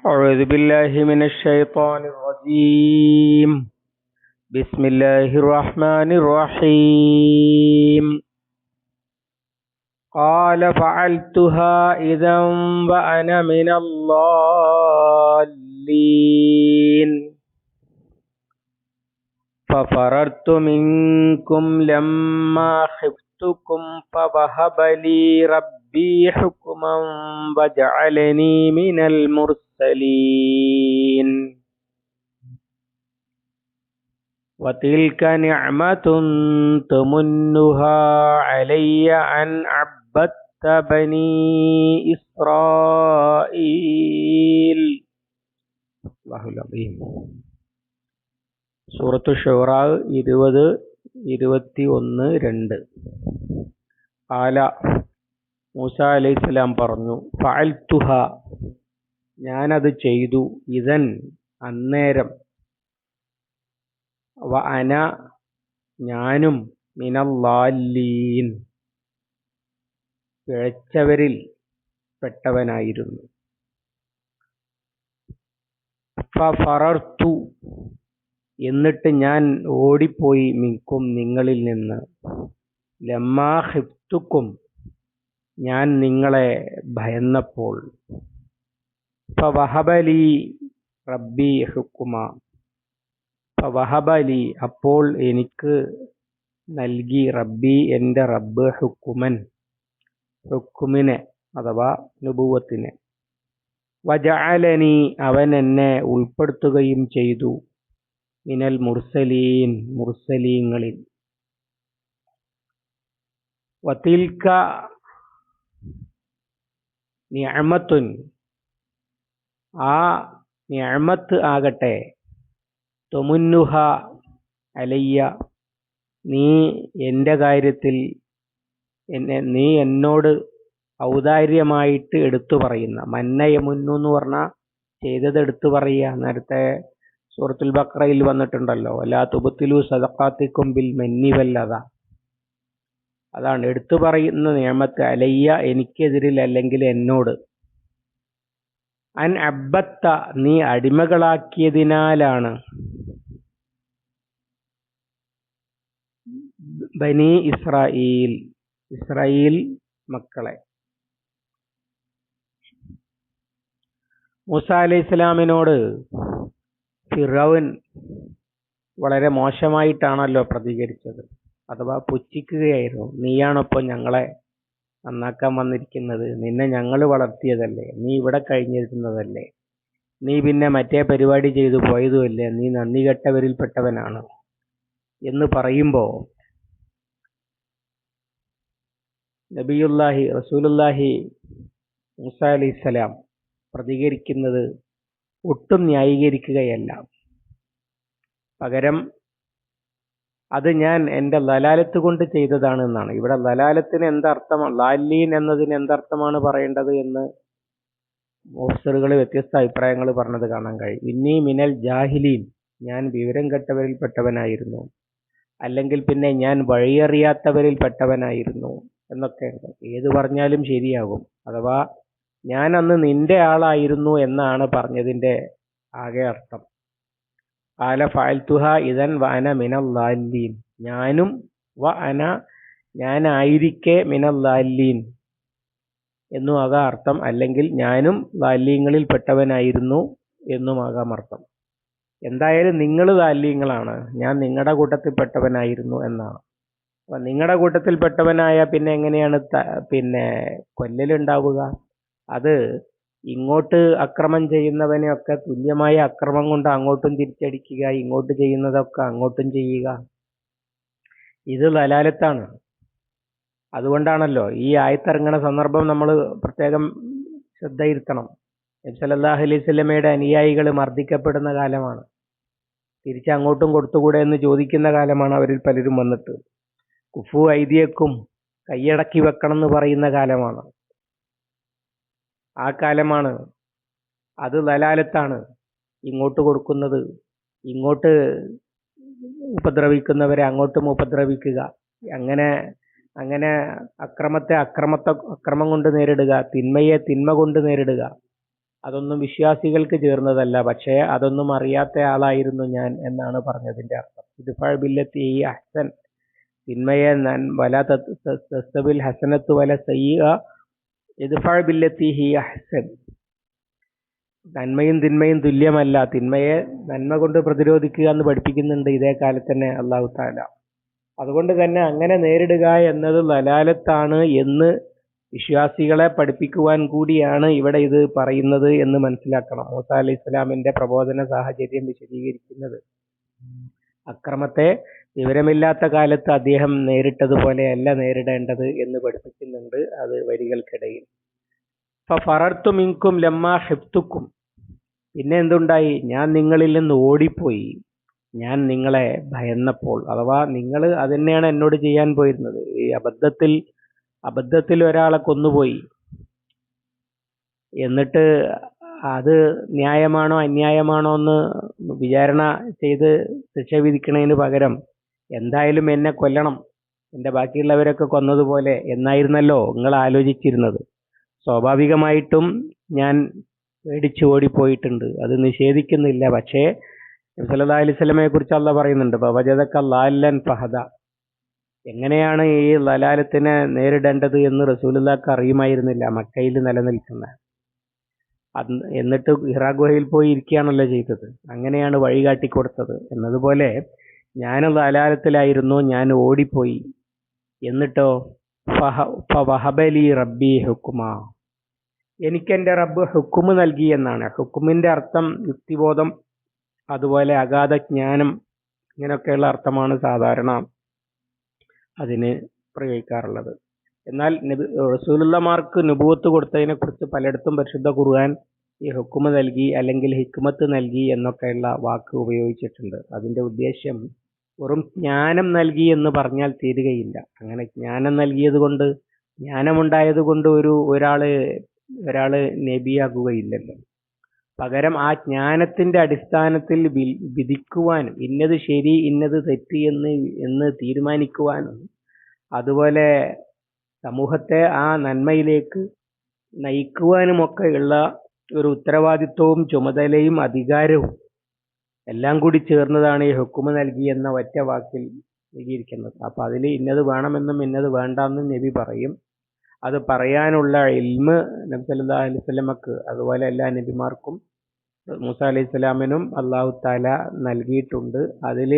أعوذ بالله من الشيطان الرجيم. بسم الله الرحمن الرحيم. قال فعلتها إذا وأنا من الضالين ففررت منكم لما خفتكم فوهب لي ربي حكما وجعلني من المرسلين وتلك نعمة تمنها علي أن عبدت بني إسرائيل. الله العظيم. സൂറത്തു ഷൂറാ 20-21-2. ആല മൂസ അലൈഹിസ്സലാം പറഞ്ഞു, ഫഅൽതുഹ, ഞാനത് ചെയ്തു, ഇദൻ, അന്നേരം, വ അന, ഞാനും, മിനല്ലാലീൻ, പിഴച്ചവരിൽ പെട്ടവനായിരുന്നു. ഫറർതു, എന്നിട്ട് ഞാൻ ഓടിപ്പോയി, മിൻകും, നിങ്ങളിൽ നിന്ന്, ലമ്മാ ഖിഫ്തുക്കും, ഞാൻ നിങ്ങളെ ഭയന്നപ്പോൾ, ഫവഹബലി റബ്ബി ഹുക്കുമ, ഫവഹബലി, അപ്പോൾ എനിക്ക് നൽകി, റബ്ബി, എൻ്റെ റബ്ബ്, ഹുക്കുമൻ, ഹുക്കുമിനെ അഥവാ നുബുവത്തിനെ, വജഅലനി, അവൻ എന്നെ ഉൾപ്പെടുത്തുകയും ചെയ്തു, മിനൽ മുർസലീൻ, മുർസലീങ്ങളിൽ. വതിൽക നിഅമത്തുൻ, ആ നിഅമത്ത് ആകട്ടെ, തുമുന്നുഹ അലയ്യ, നീ എൻ്റെ കാര്യത്തിൽ നീ എന്നോട് ഔദാര്യമായിട്ട് എടുത്തു പറയുന്ന, മന്നയമുന്നു എന്ന് പറഞ്ഞാൽ ചെയ്തത് എടുത്തു പറയുക. നേരത്തെ സൂറത്തുൽ ബഖറയിൽ വന്നിട്ടുണ്ടല്ലോ, ലാ തുബ്തിലു സദഖാത്തിക്കും ബിൽ മന്നി വൽ അദാ. അതാണ് എടുത്തു പറയുന്ന നിഅമത്ത്, അലയ്യ, എനിക്കെതിരിൽ, അല്ലെങ്കിൽ എന്നോട്, അൻ അബ്ബത്ത, നീ അടിമകളാക്കിയതിനാലാണ്, ബനി ഇസ്രായീൽ, ഇസ്രായേൽ മക്കളെ. മൂസ അലൈഹിസ്സലാമിനോട് ഫിറൗൻ വളരെ മോശമായിട്ടാണല്ലോ പ്രതികരിച്ചത്, അഥവാ പുച്ഛിക്കുകയായിരുന്നു. നീയാണപ്പോൾ ഞങ്ങളെ നന്നാക്കാൻ വന്നിരിക്കുന്നത്, നിന്നെ ഞങ്ങൾ വളർത്തിയതല്ലേ, നീ ഇവിടെ കഴിഞ്ഞിരുന്നതല്ലേ, നീ പിന്നെ മറ്റേ പരിപാടി ചെയ്തു പോയതുമല്ലേ, നീ നന്ദി കെട്ടവരിൽപ്പെട്ടവനാണ് എന്ന് പറയുമ്പോൾ നബിയുല്ലാഹി റസൂലുല്ലാഹി മൂസ അലൈഹിസ്സലാം പ്രതികരിക്കുന്നത് ഒട്ടും ന്യായീകരിക്കുകയല്ല. പകരം അത് ഞാൻ എൻ്റെ ലലാലത്ത് കൊണ്ട് ചെയ്തതാണ് എന്നാണ്. ഇവിടെ ലലാലത്തിന് എന്തർത്ഥമാണ്, ലാലീൻ എന്നതിന് എന്തർത്ഥമാണ് പറയേണ്ടത് എന്ന് മുഫസ്സിറുകൾ വ്യത്യസ്ത അഭിപ്രായങ്ങൾ പറഞ്ഞത് കാണാൻ കഴിയും. ഇന്നി മിനൽ ജാഹിലീൻ, ഞാൻ വിവരം കെട്ടവരിൽപ്പെട്ടവനായിരുന്നു, അല്ലെങ്കിൽ പിന്നെ ഞാൻ വഴിയറിയാത്തവരിൽപ്പെട്ടവനായിരുന്നു എന്നൊക്കെ ഉണ്ട്. ഏത് പറഞ്ഞാലും ശരിയാകും. അഥവാ ഞാൻ അന്ന് നിന്റെ ആളായിരുന്നു എന്നാണ് പറഞ്ഞതിൻ്റെ ആകെ അർത്ഥം. ആല ഫഅൽതുഹ ഇദൻ വ അന മിനല്ലാലീൻ, ഞാനും, വ അന, ഞാനായിരിക്കെ, മിനല്ലാലീൻ എന്നും ആകാം അർത്ഥം. അല്ലെങ്കിൽ ഞാനും ലാലീങ്ങളിൽ പെട്ടവനായിരുന്നു എന്നുമാകാം അർത്ഥം. എന്തായാലും നിങ്ങൾ ലാലീങ്ങളാണ്, ഞാൻ നിങ്ങളുടെ കൂട്ടത്തിൽപ്പെട്ടവനായിരുന്നു എന്നാണ്. അപ്പം നിങ്ങളുടെ കൂട്ടത്തിൽപ്പെട്ടവനായ പിന്നെ എങ്ങനെയാണ് പിന്നെ കൊല്ലലുണ്ടാവുക? അത് ഇങ്ങോട്ട് അക്രമം ചെയ്യുന്നവനെയൊക്കെ തുല്യമായ അക്രമം കൊണ്ട് അങ്ങോട്ടും തിരിച്ചടിക്കുക, ഇങ്ങോട്ട് ചെയ്യുന്നതൊക്കെ അങ്ങോട്ടും ചെയ്യുക. ഇത് ലലാലത്താണ്. അതുകൊണ്ടാണല്ലോ ഈ ആയത്തിറങ്ങുന്ന സന്ദർഭം നമ്മൾ പ്രത്യേകം ശ്രദ്ധയിരുത്തണം. നബി സല്ലല്ലാഹു അലൈഹി വസല്ലമയുടെ അനുയായികൾ മർദ്ദിക്കപ്പെടുന്ന കാലമാണ്. തിരിച്ചങ്ങോട്ടും കൊടുത്തുകൂടെ എന്ന് ചോദിക്കുന്ന കാലമാണ് അവരിൽ പലരും വന്നിട്ട്. കുഫു ഐദിയക്കും, കൈയടക്കി വെക്കണം എന്ന് പറയുന്ന കാലമാണ്. ആ കാലമാണ്. അത് ലലാലത്താണ്. ഇങ്ങോട്ട് കൊടുക്കുന്നത്, ഇങ്ങോട്ട് ഉപദ്രവിക്കുന്നവരെ അങ്ങോട്ടും ഉപദ്രവിക്കുക, അങ്ങനെ അക്രമത്തെ അക്രമം കൊണ്ട് നേരിടുക, തിന്മയെ തിന്മ കൊണ്ട് നേരിടുക. അതൊന്നും വിശ്വാസികൾക്ക് ചേർന്നതല്ല, പക്ഷേ അതൊന്നും അറിയാത്ത ആളായിരുന്നു ഞാൻ എന്നാണ് പറഞ്ഞതിന്റെ അർത്ഥം. ഇദ്ഫഅ ബില്ലത്തി ഹിയ അഹ്സൻ, തിന്മയെ വല തസ്തബിൽ ഹസനത്തു വല സയ്യിഅ ഇദ്ഫഅ ബില്ലത്തി ഹിയ അഹ്സൻ. നന്മയും തിന്മയും തുല്യമല്ല, തിന്മയെ നന്മ കൊണ്ട് പ്രതിരോധിക്കുക എന്ന് പഠിപ്പിക്കുന്നുണ്ട് ഇതേ കാലത്ത് തന്നെ അല്ലാഹു തആല. അതുകൊണ്ട് തന്നെ അങ്ങനെ നേരിടുക എന്നത് ലലാലത്താണ് എന്ന് വിശ്വാസികളെ പഠിപ്പിക്കുവാൻ കൂടിയാണ് ഇവിടെ ഇത് പറയുന്നത് എന്ന് മനസ്സിലാക്കണം. മൂസ അലൈഹി ഇസ്ലാമിന്റെ പ്രബോധന സാഹചര്യം വിശദീകരിക്കുന്നത് അക്രമത്തെ വിവരമില്ലാത്ത കാലത്ത് അദ്ദേഹം നേരിട്ടതുപോലെയല്ല നേരിടേണ്ടത് എന്ന് പഠിപ്പിക്കുന്നുണ്ട് അത് വരികൾക്കിടയിൽ. ഫറർതു മിൻകും ലമ്മാ ഹിബ്തുക്കും, പിന്നെ എന്തുണ്ടായി? ഞാൻ നിങ്ങളിൽ നിന്ന് ഓടിപ്പോയി, ഞാൻ നിങ്ങളെ ഭയന്നപ്പോൾ. അഥവാ നിങ്ങൾ അത് തന്നെയാണ് എന്നോട് ചെയ്യാൻ പോയിരുന്നത്. ഈ അബദ്ധത്തിൽ ഒരാളെ കൊന്നുപോയി, എന്നിട്ട് അത് ന്യായമാണോ അന്യായമാണോ എന്ന് വിചാരണ ചെയ്ത് ശിക്ഷ വിധിക്കുന്നതിന് പകരം എന്തായാലും എന്നെ കൊല്ലണം, എൻ്റെ ബാക്കിയുള്ളവരൊക്കെ കൊന്നതുപോലെ എന്നായിരുന്നല്ലോ നിങ്ങൾ ആലോചിച്ചിരുന്നത്. സ്വാഭാവികമായിട്ടും ഞാൻ പേടിച്ച് ഓടിപ്പോയിട്ടുണ്ട്, അത് നിഷേധിക്കുന്നില്ല. പക്ഷേ നബി സല്ലല്ലാഹു അലൈഹി വസല്ലമയെ കുറിച്ച് അല്ലാഹ് പറയുന്നുണ്ട്, ഫവജദക ളാല്ലൻ ഫഹദ. എങ്ങനെയാണ് ഈ ലലാലത്തിനെ നേരിടേണ്ടത് എന്ന് റസൂലുള്ളാഹിക്ക് അറിയുമായിരുന്നില്ല, മക്കയിൽ നിലനിൽക്കുന്ന. എന്നിട്ട് ഹിറാ ഗുഹയിൽ പോയി ഇരിക്കുകയാണല്ലോ ചെയ്തത്. അങ്ങനെയാണ് വഴി കാട്ടിക്കൊടുത്തത് എന്നതുപോലെ ഞാൻ ലലാലത്തിലായിരുന്നു, ഞാൻ ഓടിപ്പോയി. എന്നിട്ടോ ഫവഹബലി റബ്ബി ഹുക്മാ, എനിക്കെന്റെ റബ്ബ് ഹുക്കുമ് നൽകി എന്നാണ്. ഹുക്കുമിന്റെ അർത്ഥം യുക്തിബോധം, അതുപോലെ അഗാധ ജ്ഞാനം, ഇങ്ങനെയൊക്കെയുള്ള അർത്ഥമാണ് സാധാരണ അതിന് പ്രയോഗിക്കാറുള്ളത്. എന്നാൽ റസൂലുള്ളാഹിമാർക്ക് നുബുവത്ത് കൊടുത്തതിനെ കുറിച്ച് പലയിടത്തും പരിശുദ്ധ ഖുർആൻ ഈ ഹുക്കുമ് നൽകി അല്ലെങ്കിൽ ഹിക്മത്ത് നൽകി എന്നൊക്കെയുള്ള വാക്ക് ഉപയോഗിച്ചിട്ടുണ്ട്. അതിന്റെ ഉദ്ദേശ്യം വെറും ജ്ഞാനം നൽകി എന്ന് പറഞ്ഞാൽ തീരുകയില്ല. അങ്ങനെ ജ്ഞാനം നൽകിയത് കൊണ്ട്, ജ്ഞാനമുണ്ടായത് കൊണ്ട് ഒരാള് നബിയാകുകയില്ലല്ലോ. പകരം ആ ജ്ഞാനത്തിന്റെ അടിസ്ഥാനത്തിൽ വിധിക്കുവാനും ഇന്നത് ശരി ഇന്നത് തെറ്റ് എന്ന് തീരുമാനിക്കുവാനും, അതുപോലെ സമൂഹത്തെ ആ നന്മയിലേക്ക് നയിക്കുവാനുമൊക്കെയുള്ള ഒരു ഉത്തരവാദിത്വവും ചുമതലയും അധികാരവും എല്ലാം കൂടി ചേർന്നതാണ് ഈ ഹുക്കുമ് നൽകി എന്ന ഒറ്റ വാക്കിൽ നൽകിയിരിക്കുന്നത്. അപ്പൊ അതിൽ ഇന്നത് വേണമെന്നും ഇന്നത് വേണ്ടെന്നും നബി പറയും. അത് പറയാനുള്ള ഇൽമ് നബി സല്ലല്ലാഹു അലൈഹി വസല്ലമക്ക്, അതുപോലെ എല്ലാ നബിമാർക്കും മൂസ അലൈഹി സ്വലാമിനും അല്ലാഹു തആല നൽകിയിട്ടുണ്ട്. അതിൽ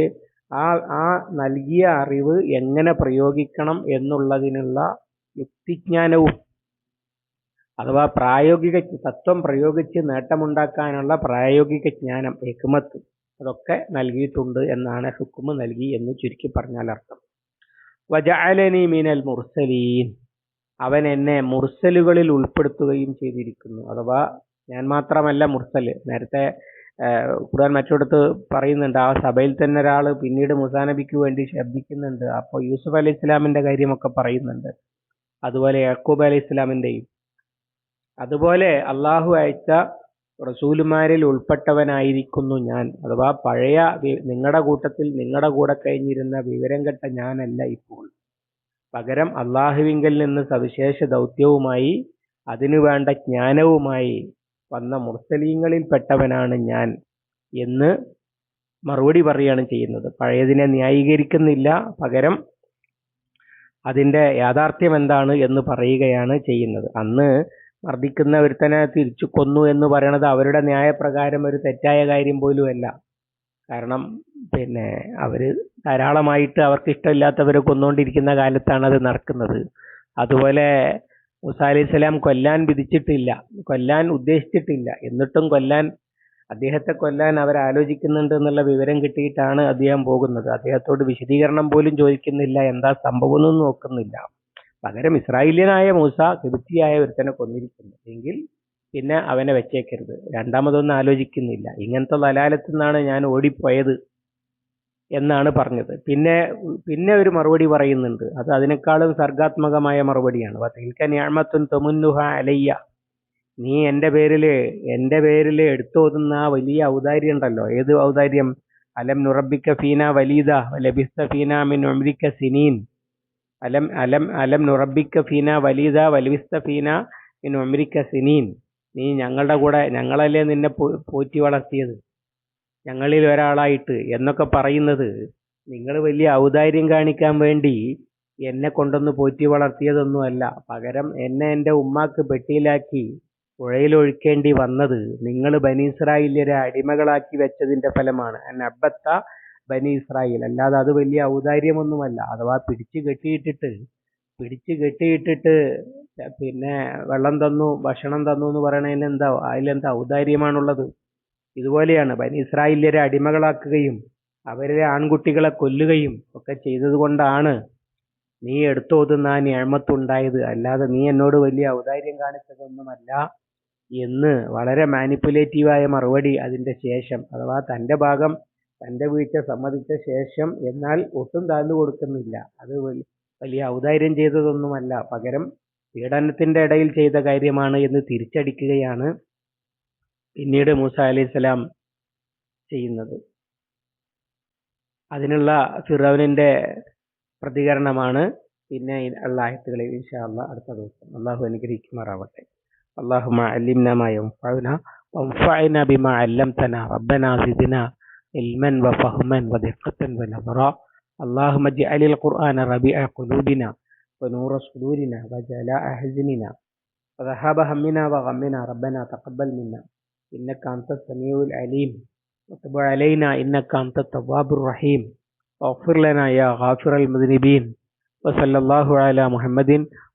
ആ നൽകിയ അറിവ് എങ്ങനെ പ്രയോഗിക്കണം എന്നുള്ളതിനുള്ള യുക്തിജ്ഞാനവും, അഥവാ പ്രായോഗിക തത്വം പ്രയോഗിച്ച് നേട്ടമുണ്ടാക്കാനുള്ള പ്രായോഗിക ജ്ഞാനം, ഹിക്മത്ത്, അതൊക്കെ നൽകിയിട്ടുണ്ട് എന്നാണ് ഹുക്കുമ് നൽകി എന്ന് ചുരുക്കി പറഞ്ഞാൽ അർത്ഥം. വജഅലനി മിനൽ മുർസലീൻ, അവൻ എന്നെ മുർസലുകളിൽ ഉൾപ്പെടുത്തുകയും ചെയ്തിരിക്കുന്നു. അഥവാ ഞാൻ മാത്രമല്ല മുർസൽ. നേരത്തെ ഖുർആൻ മറ്റിടത്ത് പറയുന്നുണ്ട്, ആ സഭയിൽ തന്നെ ഒരാൾ പിന്നീട് മൂസാ നബിക്ക് വേണ്ടി ശബ്ദിക്കുന്നുണ്ട്. അപ്പോൾ യൂസുഫ് അലൈഹി ഇസ്ലാമിന്റെ കാര്യമൊക്കെ പറയുന്നുണ്ട്, അതുപോലെ യാക്കൂബ് അലൈഹി ഇസ്ലാമിന്റെയും. അതുപോലെ അള്ളാഹു അയച്ച റസൂലുമാരിൽ ഉൾപ്പെട്ടവനായിരിക്കുന്നു ഞാൻ. അഥവാ പഴയ നിങ്ങളുടെ കൂട്ടത്തിൽ നിങ്ങളുടെ കൂടെ കഴിഞ്ഞിരുന്ന വിവരം കെട്ട ഞാനല്ല ഇപ്പോൾ. പകരം അള്ളാഹുവിങ്കൽ നിന്ന് സവിശേഷ ദൗത്യവുമായി അതിനു വേണ്ട ജ്ഞാനവുമായി വന്ന മുർസലീങ്ങളിൽ പെട്ടവനാണ് ഞാൻ എന്ന് മറുപടി പറയുകയാണ് ചെയ്യുന്നത്. പഴയതിനെ ന്യായീകരിക്കുന്നില്ല, പകരം അതിന്റെ യാഥാർത്ഥ്യം എന്താണ് എന്ന് പറയുകയാണ് ചെയ്യുന്നത്. അന്ന് മർദ്ദിക്കുന്ന ഒരുത്തനെ തിരിച്ചു കൊന്നു എന്ന് പറയണത് അവരുടെ ന്യായപ്രകാരം ഒരു തെറ്റായ കാര്യം പോലുമല്ല. കാരണം അവര് ധാരാളമായിട്ട് അവർക്ക് ഇഷ്ടമില്ലാത്തവരെ കൊന്നുകൊണ്ടിരിക്കുന്ന കാലത്താണ് അത് നടക്കുന്നത്. അതുപോലെ മൂസാ അലൈഹി സ്വലാം കൊല്ലാൻ വിധിച്ചിട്ടില്ല, കൊല്ലാൻ ഉദ്ദേശിച്ചിട്ടില്ല. എന്നിട്ടും അദ്ദേഹത്തെ കൊല്ലാൻ അവരാലോചിക്കുന്നുണ്ട് എന്നുള്ള വിവരം കിട്ടിയിട്ടാണ് അദ്ദേഹം പോകുന്നത്. അദ്ദേഹത്തോട് വിശദീകരണം പോലും ചോദിക്കുന്നില്ല, എന്താ സംഭവം എന്നും നോക്കുന്നില്ല. പകരം ഇസ്രായേലിയനായ മൂസ കിബുത്തിയായ ഒരുത്തനെ കൊന്നിരിക്കുന്നു എങ്കിൽ പിന്നെ അവനെ വെച്ചേക്കരുത്, രണ്ടാമതൊന്നും ആലോചിക്കുന്നില്ല. ഇങ്ങനത്തെ ലലാലത്തിൽ നിന്നാണ് ഞാൻ ഓടിപ്പോയത് എന്നാണ് പറഞ്ഞത്. പിന്നെ ഒരു മറുപടി പറയുന്നുണ്ട്, അത് അതിനേക്കാളും സർഗാത്മകമായ മറുപടിയാണ്. വതിൽക നിഅമത്തുൻ തമുന്നുഹ അലയ്യ, നീ എൻ്റെ പേരിൽ എടുത്തോതുന്ന ആ വലിയ ഔദാര്യം ഉണ്ടല്ലോ. ഏത് ഔദാര്യം? അലം നുറബ്ബിക ഫീന വലീദ വലബിസ്ത ഫീന മിൻ ഉംരിക സിനീൻ. അലം നുറബ്ബിക ഫീന വലീദ വലബിസ്ത ഫീന മിൻ ഉംരിക സിനീൻ. നീ ഞങ്ങളുടെ കൂടെ, ഞങ്ങളല്ലേ നിന്നെ പോറ്റി വളർത്തിയത്, ഞങ്ങളിൽ ഒരാളായിട്ട് എന്നൊക്കെ പറയുന്നത് നിങ്ങൾ വലിയ ഔദാര്യം കാണിക്കാൻ വേണ്ടി എന്നെ കൊണ്ടൊന്ന് പോറ്റി വളർത്തിയതൊന്നുമല്ല. പകരം എന്നെ എൻ്റെ ഉമ്മാക്ക് പെട്ടിയിലാക്കി പുഴയിലൊഴുക്കേണ്ടി വന്നത് നിങ്ങൾ ബനി ഇസ്രായേല്യരെ അടിമകളാക്കി വെച്ചതിന്റെ ഫലമാണ്. അബത്ത ബനി ഇസ്രായേൽ, അല്ലാതെ അത് വലിയ ഔദാര്യമൊന്നുമല്ല. അഥവാ പിടിച്ചു കെട്ടിയിട്ടിട്ട് പിന്നെ വെള്ളം തന്നു, ഭക്ഷണം തന്നു എന്ന് പറയണതിന് എന്താ, അതിലെന്താ ഔദാര്യമാണുള്ളത്? ഇതുപോലെയാണ് ബനി ഇസ്രായേല്യരെ അടിമകളാക്കുകയും അവരെ ആൺകുട്ടികളെ കൊല്ലുകയും ഒക്കെ ചെയ്തത് കൊണ്ടാണ് നീ എടുത്തോതുന്ന ആ നിഅമത്തുണ്ടായത്. അല്ലാതെ നീ എന്നോട് വലിയ ഔദാര്യം കാണിച്ചതൊന്നുമല്ല എന്ന് വളരെ മാനിപ്പുലേറ്റീവായ മറുപടി അതിന്റെ ശേഷം, അഥവാ തന്റെ ഭാഗം, തന്റെ വീഴ്ച സമ്മതിച്ച ശേഷം, എന്നാൽ ഒട്ടും താഴ്ന്നു കൊടുക്കുന്നില്ല. അത് വലിയ ഔദാര്യം ചെയ്തതൊന്നുമല്ല, പകരം പീഡനത്തിന്റെ ഇടയിൽ ചെയ്ത കാര്യമാണ് എന്ന് തിരിച്ചടിക്കുകയാണ് പിന്നീട് മൂസ അലൈഹിസ്സലാം ചെയ്യുന്നത്. അതിനുള്ള ഫിറൗനിന്റെ പ്രതികരണമാണ് പിന്നെ ഉള്ള ആയത്തുകളിൽ ഇൻഷാ അല്ലാഹ് അടുത്ത ദിവസം. അള്ളാഹു അനുഗ്രഹിക്കുമാറാവട്ടെ. اللهم علمنا ما ينفعنا وانفعنا بما علمتنا ربنا زدنا علما وفهما ودقة ونظرا اللهم اجعل القرآن ربيع قلوبنا ونور صدورنا وجلاء حزننا وذهاب همنا وغمنا ربنا تقبل منا إنك أنت السميع العليم وتب علينا إنك أنت التواب الرحيم واغفر لنا يا غافر المذنبين وصلى الله على محمد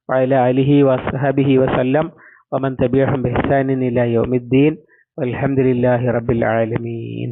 وعلى آله وصحبه وسلم ومن تبعهم بإحسان إلى يوم الدين والحمد لله رب العالمين.